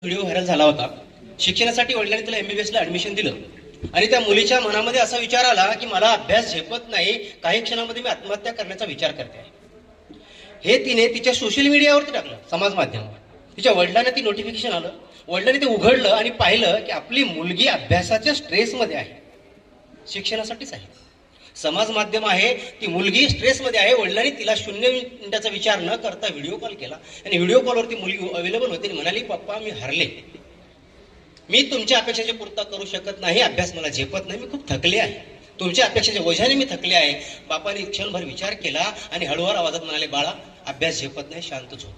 Video viral झाला होता. शिक्षणासाठी वडिलांनी तिला MBBS ला ऍडमिशन दिलं आणि त्या मुलीच्या मनामध्ये असा विचार आला की मला अभ्यास झेपत नाही, काही क्षणामध्ये मी आत्महत्या करण्याचा विचार करते. हे तिने तिच्या सोशल मीडियावरती टाकलं, समाज माध्यमावर. तिच्या वडिलांना ती नोटिफिकेशन आलं. वडिलांनी ते उघडलं आणि पाहिलं की आपली मुलगी अभ्यासाच्या स्ट्रेसमध्ये आहे, शिक्षणासाठीच आहे. समाज माध्यम आहे, ती मुलगी स्ट्रेसमध्ये आहे. वडिलांनी तिला 0 मिनिटाचा विचार न करता व्हिडिओ कॉल केला आणि व्हिडिओ कॉलवरती मुलगी अवेलेबल होती आणि म्हणाली, पप्पा मी हरले, मी तुमच्या अपेक्षाची पूर्तता करू शकत नाही, अभ्यास मला झेपत नाही, मी खूप थकले आहे, तुमच्या अपेक्षाच्या ओझ्याने मी थकले आहे. बापाने क्षणभर विचार केला आणि हळूवार आवाजात म्हणाले, बाळा अभ्यास झेपत नाही, शांतच हो,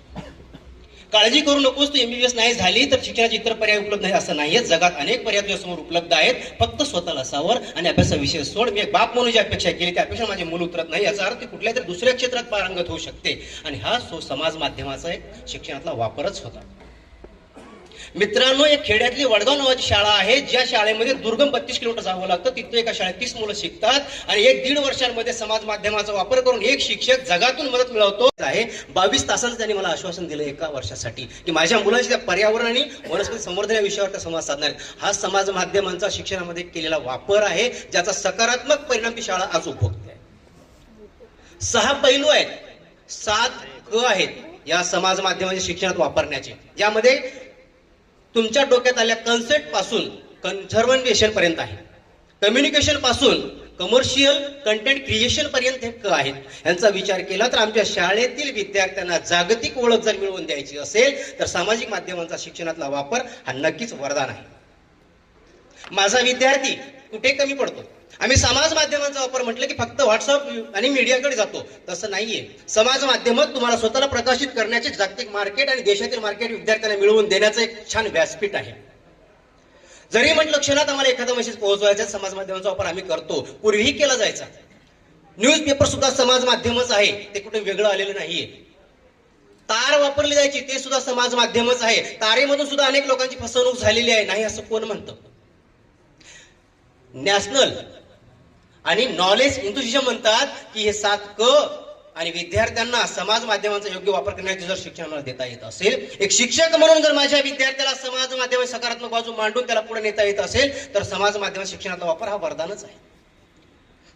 काळजी करू नकोस, तू MBBS नाही झाली तर शिक्षणाचे इतर पर्याय उपलब्ध नाही असं नाहीये. जगात अनेक पर्याय तुझ्यासमोर उपलब्ध आहेत, फक्त स्वतःला सावर आणि अभ्यासाचा विषय सोड. मी एक बाप म्हणून जी अपेक्षा केली त्या अपेक्षा माझे मूल उतरत नाही, याचा अर्थ कुठल्या तरी दुसऱ्या क्षेत्रात पारंगत होऊ शकते. आणि हा समाज माध्यमाचा एक शिक्षणातला वापरच होता. मित्रांनो, एक खेड्यातली वडगाव नावाची शाळा आहे, ज्या शाळेमध्ये दुर्गम 32 किलोमीटर जावं लागतं. तिथे एका शाळेत 30 मुलं शिकतात आणि 1-1.5 वर्षांमध्ये समाज माध्यमाचा वापर करून एक शिक्षक जगातून मदत मिळवतो आहे. 22 तासांचं त्यांनी मला आश्वासन दिलं एका वर्षासाठी की माझ्या मुलांची त्या पर्यावरण आणि वनस्पती संवर्धन या विषयावर संवाद साधणार. हा समाज माध्यमांचा शिक्षणामध्ये केलेला वापर आहे, ज्याचा सकारात्मक परिणाम ती शाळा आज उपभोगते. 6 पैलू आहेत, 7 क आहेत या समाज माध्यमाच्या शिक्षणात वापरण्याचे, ज्यामध्ये तुमच्या डोक्यात आल्या कन्सेप्ट पासून कन्झर्वेशन पर्यंत आहे, कम्युनिकेशन पासून कमर्शियल कंटेंट क्रिएशन पर्यंत हे क आहेत. यांचा विचार केला तर आमच्या शाळेतील विद्यार्थ्यांना जागतिक ओळख जर मिळवून द्यायची असेल तर सामाजिक माध्यमांचा शिक्षणातला वापर हा नक्कीच वरदान आहे. माझा विद्यार्थी कुठे कमी पडतो? आम्ही समाज माध्यमांचा वापर म्हटलं की फक्त व्हॉट्सअप आणि मीडियाकडे जातो, तसं नाहीये. समाज माध्यमात तुम्हाला स्वतःला प्रकाशित करण्याचे जागतिक मार्केट आणि देशातील मार्केट विद्यार्थ्यांना मिळवून देण्याचं एक छान व्यासपीठ आहे. जरी म्हटलं क्षणात आम्हाला एखादा मेसेज पोहोचवायचा, समाज माध्यमाचा वापर आम्ही करतो, पूर्वीही केला जायचा. न्यूज पेपर सुद्धा समाज माध्यमच आहे, ते कुठे वेगळं आलेलं नाहीये. तार वापरली जायची, ते सुद्धा समाज माध्यमच आहे. तारेमधून सुद्धा अनेक लोकांची फसवणूक झालेली आहे, नाही असं कोण म्हणतं? नॅशनल आणि नॉलेज इंथुझिझम म्हणतात की हे 7 क आणि विद्यार्थ्यांना समाज माध्यमांचा योग्य वापर करण्याची जर शिक्षणाला देता येत असेल, एक शिक्षक म्हणून जर माझ्या विद्यार्थ्याला समाज माध्यम सकारात्मक बाजू मांडून त्याला पुढे नेता येत असेल तर समाज माध्यम शिक्षणाचा वापर हा वरदानच आहे.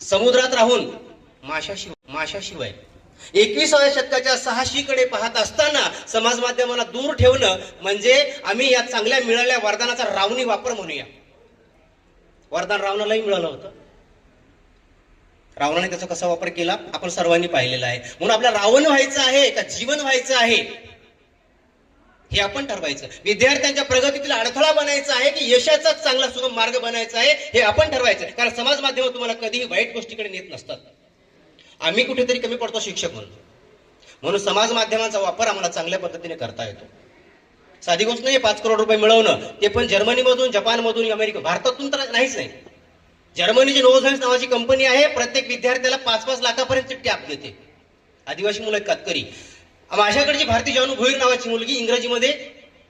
समुद्रात राहून माशाशिवाय 21व्या शतकाच्या 6शीकडे पाहत असताना समाज माध्यमाला दूर ठेवणं म्हणजे आम्ही या चांगल्या मिळालेल्या वरदानाचा रावणी वापर म्हणूया. वरदान रावणालाही मिळालं होतं, रावणाने त्याचा कसा वापर केला आपण सर्वांनी पाहिलेला आहे. म्हणून आपला रावण व्हायचं आहे का जीवन व्हायचं आहे हे आपण ठरवायचं. विद्यार्थ्यांच्या प्रगतीतील अडथळा बनायचा आहे की यशाचा चांगला सुगम मार्ग बनायचा आहे हे आपण ठरवायचं. कारण समाज माध्यम तुम्हाला कधीही वाईट गोष्टीकडे नेत नसतात. आम्ही कुठेतरी कमी पडतो शिक्षक म्हणून समाज माध्यमांचा वापर आम्हाला चांगल्या पद्धतीने करता येतो. साधी गोष्ट नाही 5 करोड रुपये मिळवणं, ते पण जर्मनीमधून, जपानमधून, अमेरिका, भारतातून तर नाहीच नाही. जर्मनीची नोव्होसायन्स नावाची कंपनी आहे, प्रत्येक विद्यार्थ्याला 5-5 लाखापर्यंत टॅब देते. आदिवासी मुलं कातकरी. माझ्याकडची भारतीय जानू भोईर नावाची मुलगी इंग्रजीमध्ये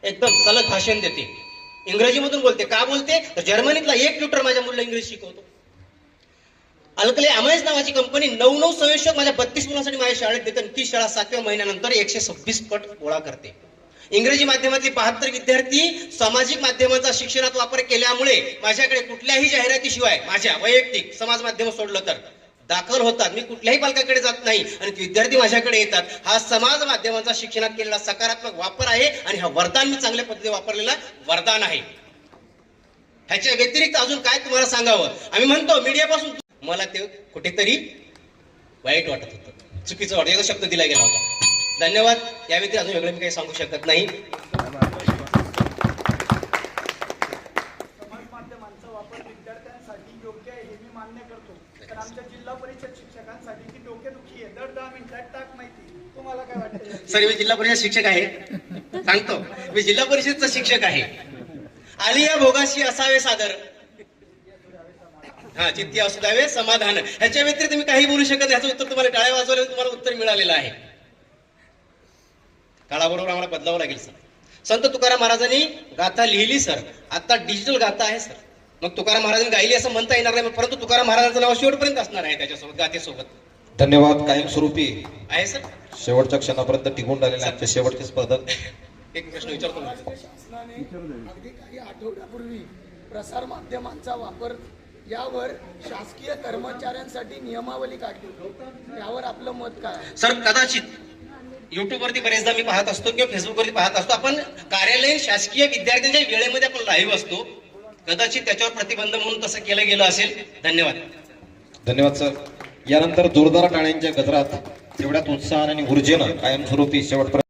एकदम सलग भाषण देते, इंग्रजीमधून बोलते. का बोलते तर जर्मनीतला एक ट्युटर माझ्या मुलीला इंग्रजी शिकवतो. अल्कले अमायस नावाची कंपनी 9 संशोधक माझ्या 32 मुलांसाठी माझ्या शाळेत देते आणि ती शाळा 7व्या महिन्यानंतर 126 पट गोळा करते. इंग्रजी माध्यमातले 72 विद्यार्थी सामाजिक माध्यमांचा शिक्षणात वापर केल्यामुळे माझ्याकडे कुठल्याही जाहिरातीशिवाय माझ्या वैयक्तिक समाज माध्यम सोडलं तर दाखल होतात. मी कुठल्याही पालकाकडे जात नाही आणि विद्यार्थी माझ्याकडे येतात. हा समाज माध्यमांचा शिक्षणात केलेला सकारात्मक वापर आहे आणि हा वरदान मी चांगल्या पद्धतीने वापरलेला वरदान आहे. ह्याच्या व्यतिरिक्त अजून काय तुम्हाला सांगावं? आम्ही म्हणतो मीडियापासून, मला ते कुठेतरी वाईट वाटत होतं, चुकीचं वाटत, एकच शब्द दिला गेला होता. धन्यवाद. या व्यतिरिक्त अजून वेगळं मी काही सांगू शकत नाही. समाज माध्यमांचा वापर विद्यार्थ्यांसाठी योग्य आहे हे मी मान्य करतो, पण आमच्या जिल्हा परिषद शिक्षकांसाठी ती डोकेदुखी आहे. दर 10 मिनिटात टाक माहिती. तुम्हाला काय वाटतं? सर, मी जिल्हा परिषद शिक्षक आहे, सांगतो, मी जिल्हा परिषदचा शिक्षक आहे. आली या भोगाशी असावे सादर, हा चित्ती असू द्यावे समाधान. ह्याच्या व्यतिरिक्त मी काही बोलू शकत नाही. ह्याचं उत्तर तुम्हाला टाळ्या वाजवल्यावर तुम्हाला उत्तर मिळालेलं आहे. काळाबरोबर आम्हाला बदलावं लागेल सर. संत तुकाराम महाराजांनी गाथा लिहिली सर, आता डिजिटल गाथा आहे सर. मग तुकाराम महाराजांनी गायली असं म्हणता येणार नाही, परंतु तुकाराम महाराजांचं नाव शेवटपर्यंत असणार आहे त्याच्यासोबत, गाथेसोबत. धन्यवाद. कायमस्वरूपी आहे सर, शेवटच्या क्षणापर्यंत टिकून राहिलेले आमचे शेवटचे स्पर्धक एक प्रश्न विचारतो मी. महाराष्ट्र शासनाने अगदी काही आठवड्यापूर्वी प्रसार माध्यमांचा वापर यावर शासकीय कर्मचाऱ्यांसाठी नियमावली काढली, यावर आपलं मत काय आहे? सर, कदाचित युट्यूबवरती बरेचदा मी पाहत असतो किंवा फेसबुकवरती पाहत असतो, आपण कार्यालयीन शासकीय विद्यार्थ्यांच्या वेळेमध्ये आपण लाईव्ह असतो. कदाचित त्याच्यावर प्रतिबंध म्हणून तसं केलं गेलं असेल. धन्यवाद. धन्यवाद सर. यानंतर जोरदार टाळ्यांच्या गजरात तेवढ्याच उत्साहाने आणि ऊर्जेनं कायमस्वरूपी शेवटपर्यंत